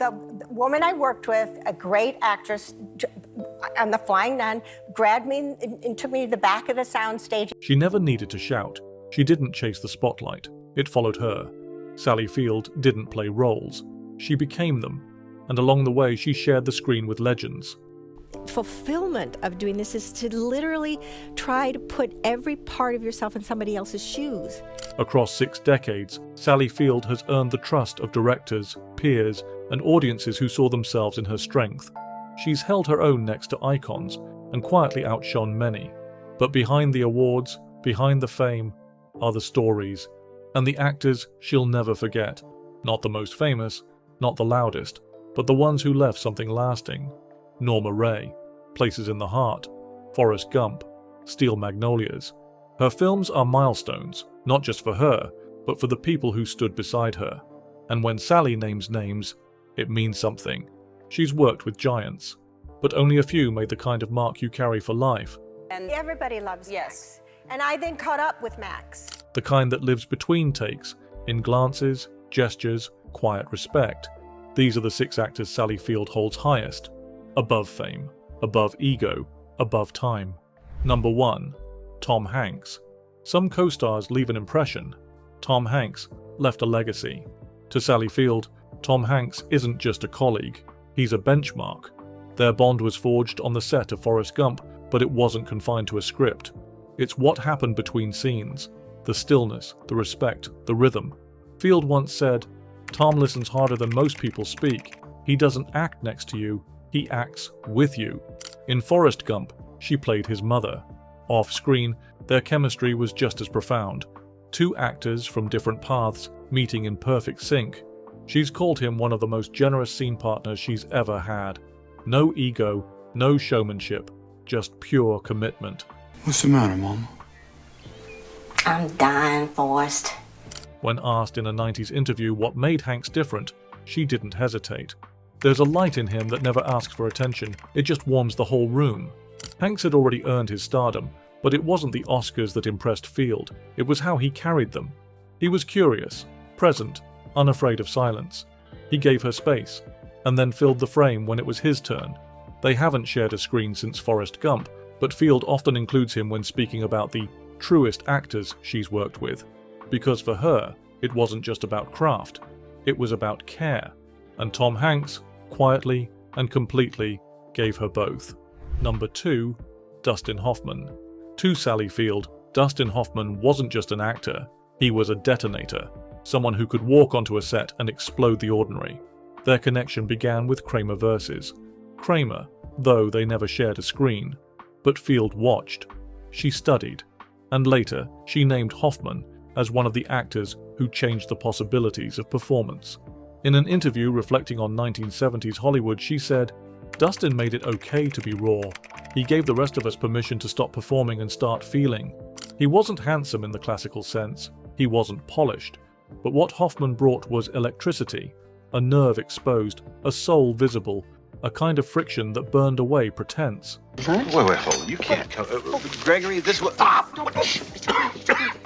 the woman I worked with, a great actress on The Flying Nun, grabbed me and took me to the back of the soundstage. She never needed to shout. She didn't chase the spotlight. It followed her. Sally Field didn't play roles. She became them. And along the way, she shared the screen with legends. Fulfillment of doing this is to literally try to put every part of yourself in somebody else's shoes. Across 6 decades, Sally Field has earned the trust of directors, peers, and audiences who saw themselves in her strength. She's held her own next to icons and quietly outshone many. But behind the awards, behind the fame, are the stories, and the actors she'll never forget. Not the most famous, not the loudest, but the ones who left something lasting. Norma Ray, Places in the Heart, Forrest Gump, Steel Magnolias. Her films are milestones, not just for her, but for the people who stood beside her. And when Sally names names, it means something. She's worked with giants, but only a few made the kind of mark you carry for life. And everybody loves Max. And I then caught up with Max. The kind that lives between takes, in glances, gestures, quiet respect. These are the 6 actors Sally Field holds highest. Above fame, above ego, above time. Number 1. Tom Hanks. Some co-stars leave an impression. Tom Hanks left a legacy. To Sally Field, Tom Hanks isn't just a colleague, he's a benchmark. Their bond was forged on the set of Forrest Gump, but it wasn't confined to a script. It's what happened between scenes. The stillness, the respect, the rhythm. Field once said, "Tom listens harder than most people speak. He doesn't act next to you, he acts with you." In Forrest Gump, she played his mother. Off-screen, their chemistry was just as profound. 2 actors from different paths meeting in perfect sync. She's called him one of the most generous scene partners she's ever had. No ego, no showmanship, just pure commitment. What's the matter, Mom? I'm dying, Forrest. When asked in a 90s interview what made Hanks different, she didn't hesitate. There's a light in him that never asks for attention, it just warms the whole room. Hanks had already earned his stardom, but it wasn't the Oscars that impressed Field, it was how he carried them. He was curious, present, unafraid of silence. He gave her space, and then filled the frame when it was his turn. They haven't shared a screen since Forrest Gump, but Field often includes him when speaking about the truest actors she's worked with. Because for her, it wasn't just about craft, it was about care. And Tom Hanks, quietly and completely, gave her both. Number 2, Dustin Hoffman. To Sally Field, Dustin Hoffman wasn't just an actor, he was a detonator, someone who could walk onto a set and explode the ordinary. Their connection began with Kramer verses. Kramer, though they never shared a screen, but Field watched. She studied, and later she named Hoffman as one of the actors who changed the possibilities of performance. In an interview reflecting on 1970s Hollywood, she said, "Dustin made it okay to be raw. He gave the rest of us permission to stop performing and start feeling. He wasn't handsome in the classical sense, he wasn't polished, but what Hoffman brought was electricity, a nerve exposed, a soul visible, a kind of friction that burned away pretense." Wait, hold on. You can't come. Gregory, this was.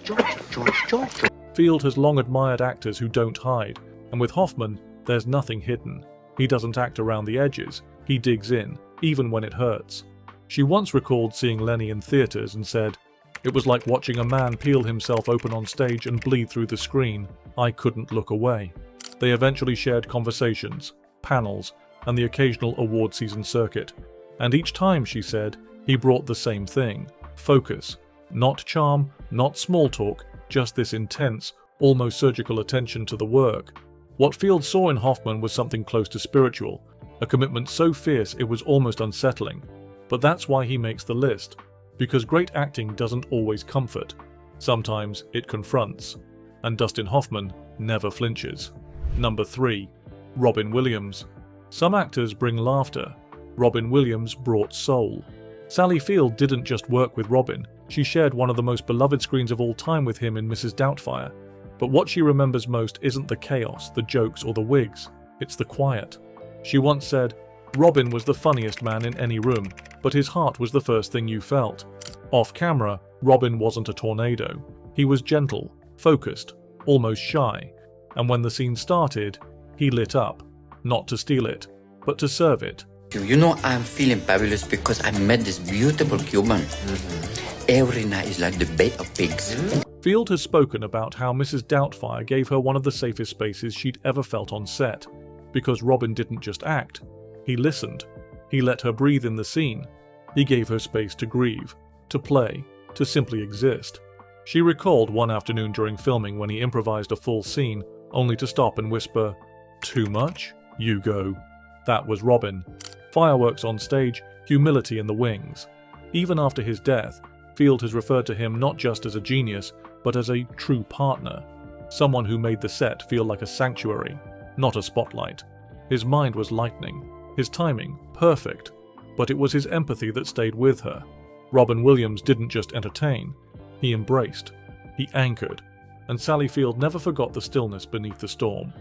George. Field has long admired actors who don't hide, and with Hoffman, there's nothing hidden. He doesn't act around the edges, he digs in, even when it hurts. She once recalled seeing Lenny in theaters and said, "It was like watching a man peel himself open on stage and bleed through the screen. I couldn't look away." They eventually shared conversations, panels, and the occasional award season circuit. And each time, she said, he brought the same thing: focus. Not charm, not small talk, just this intense, almost surgical attention to the work. What Field saw in Hoffman was something close to spiritual, a commitment so fierce it was almost unsettling. But that's why he makes the list, because great acting doesn't always comfort. Sometimes it confronts, and Dustin Hoffman never flinches. Number 3. Robin Williams. Some actors bring laughter. Robin Williams brought soul. Sally Field didn't just work with Robin, she shared one of the most beloved screens of all time with him in Mrs. Doubtfire. But what she remembers most isn't the chaos, the jokes, or the wigs, it's the quiet. She once said, "Robin was the funniest man in any room, but his heart was the first thing you felt." Off camera, Robin wasn't a tornado. He was gentle, focused, almost shy, and when the scene started, he lit up. not to steal it, but to serve it. You know, I'm feeling fabulous because I met this beautiful Cuban. Every night is like the Bay of Pigs. Field has spoken about how Mrs. Doubtfire gave her one of the safest spaces she'd ever felt on set, because Robin didn't just act, he listened. He let her breathe in the scene. He gave her space to grieve, to play, to simply exist. She recalled one afternoon during filming when he improvised a full scene, only to stop and whisper, "Too much? You go." That was Robin. Fireworks on stage, humility in the wings. Even after his death, Field has referred to him not just as a genius, but as a true partner. Someone who made the set feel like a sanctuary, not a spotlight. His mind was lightning, his timing perfect, but it was his empathy that stayed with her. Robin Williams didn't just entertain, he embraced, he anchored, and Sally Field never forgot the stillness beneath the storm.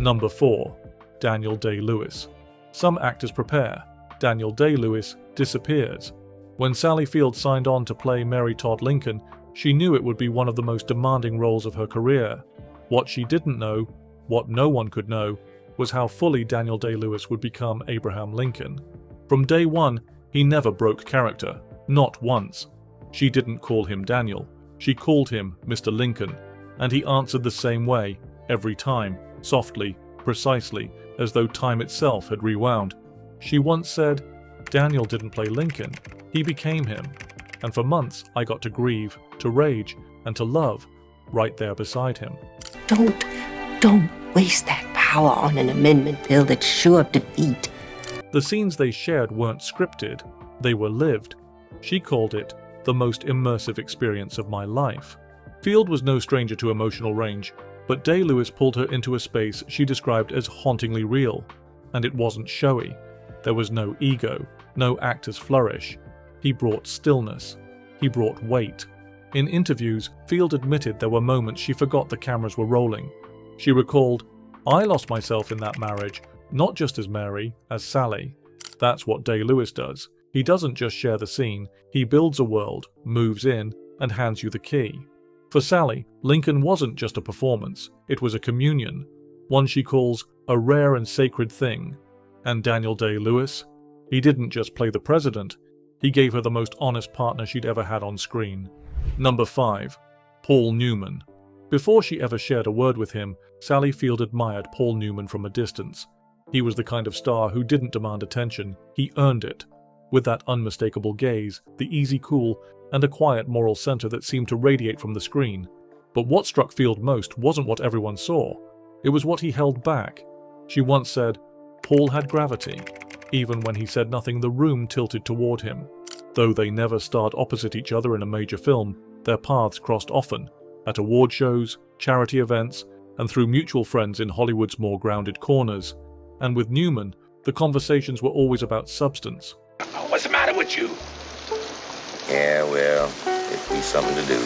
Number 4. Daniel Day-Lewis. Some actors prepare. Daniel Day-Lewis disappears. When Sally Field signed on to play Mary Todd Lincoln, she knew it would be one of the most demanding roles of her career. What she didn't know, what no one could know, was how fully Daniel Day-Lewis would become Abraham Lincoln. From day one, he never broke character, not once. She didn't call him Daniel, she called him Mr. Lincoln, and he answered the same way, every time, softly, precisely, as though time itself had rewound. She once said, "Daniel didn't play Lincoln, he became him. And for months I got to grieve, to rage, and to love, right there beside him." Don't waste that power on an amendment bill that's sure of defeat. The scenes they shared weren't scripted, they were lived. She called it the most immersive experience of my life. Field was no stranger to emotional range, but Day-Lewis pulled her into a space she described as hauntingly real. And it wasn't showy. There was no ego, no actor's flourish. He brought stillness. He brought weight. In interviews, Field admitted there were moments she forgot the cameras were rolling. She recalled, "I lost myself in that marriage, not just as Mary, as Sally." That's what Day-Lewis does. He doesn't just share the scene, he builds a world, moves in, and hands you the key. For Sally, Lincoln wasn't just a performance, it was a communion, one she calls a rare and sacred thing. And Daniel Day-Lewis? He didn't just play the president, he gave her the most honest partner she'd ever had on screen. Number 5. Paul Newman. Before she ever shared a word with him, Sally Field admired Paul Newman from a distance. He was the kind of star who didn't demand attention, he earned it. With that unmistakable gaze, the easy cool, and a quiet moral center that seemed to radiate from the screen. But what struck Field most wasn't what everyone saw. It was what he held back. She once said, "Paul had gravity." Even when he said nothing, the room tilted toward him. Though they never starred opposite each other in a major film, their paths crossed often, at award shows, charity events, and through mutual friends in Hollywood's more grounded corners. And with Newman, the conversations were always about substance. What's the matter with you? Yeah, well, it'd be something to do.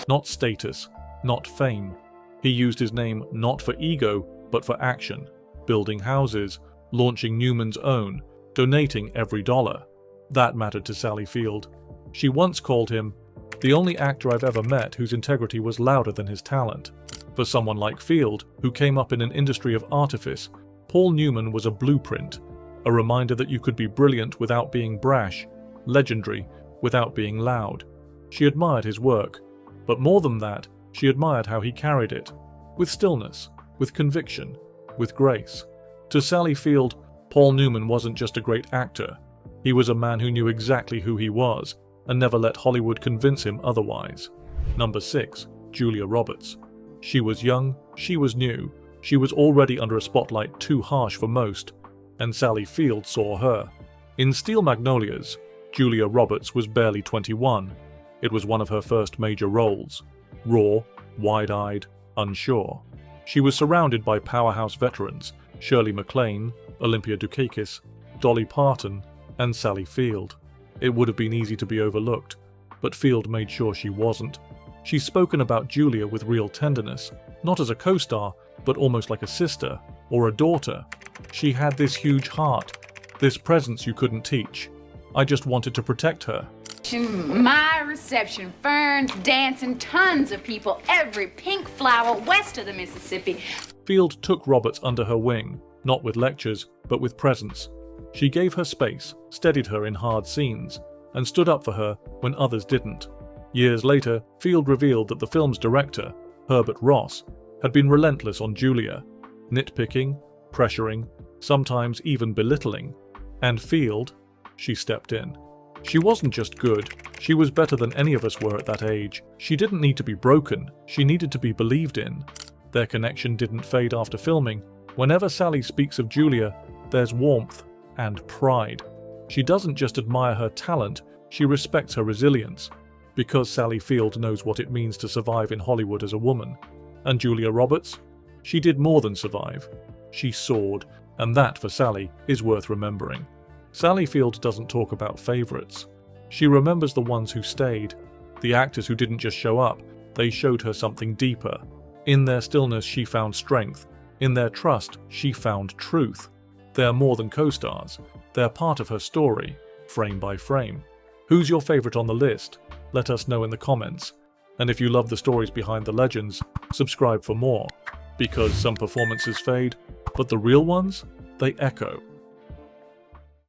Not status, not fame. He used his name not for ego, but for action. Building houses, launching Newman's own, donating every dollar. That mattered to Sally Field. She once called him the only actor I've ever met whose integrity was louder than his talent. For someone like Field, who came up in an industry of artifice, Paul Newman was a blueprint, a reminder that you could be brilliant without being brash, legendary without being loud. She admired his work, but more than that, she admired how he carried it, with stillness, with conviction, with grace. To Sally Field, Paul Newman wasn't just a great actor. He was a man who knew exactly who he was, and never let Hollywood convince him otherwise. Number 6. Julia Roberts. She was young, she was new, she was already under a spotlight too harsh for most, and Sally Field saw her. In Steel Magnolias, Julia Roberts was barely 21. It was one of her first major roles. Raw, wide-eyed, unsure. She was surrounded by powerhouse veterans, Shirley MacLaine, Olympia Dukakis, Dolly Parton, and Sally Field. It would have been easy to be overlooked, but Field made sure she wasn't. She's spoken about Julia with real tenderness, not as a co-star, but almost like a sister or a daughter. She had this huge heart, this presence you couldn't teach. I just wanted to protect her. My reception, ferns, dancing, tons of people, every pink flower west of the Mississippi. Field took Roberts under her wing, not with lectures, but with presence. She gave her space, steadied her in hard scenes, and stood up for her when others didn't. Years later, Field revealed that the film's director, Herbert Ross, had been relentless on Julia, nitpicking, pressuring, sometimes even belittling. And Field, she stepped in. She wasn't just good, she was better than any of us were at that age. She didn't need to be broken, she needed to be believed in. Their connection didn't fade after filming. Whenever Sally speaks of Julia, there's warmth and pride. She doesn't just admire her talent, she respects her resilience. Because Sally Field knows what it means to survive in Hollywood as a woman. And Julia Roberts? She did more than survive. She soared, and that, for Sally, is worth remembering. Sally Field doesn't talk about favorites. She remembers the ones who stayed, the actors who didn't just show up, they showed her something deeper. In their stillness she found strength. In their trust she found truth. They're more than co-stars. They're part of her story, frame by frame. Who's your favorite on the list? Let us know in the comments. And if you love the stories behind the legends, subscribe for more. Because some performances fade, but the real ones, they echo.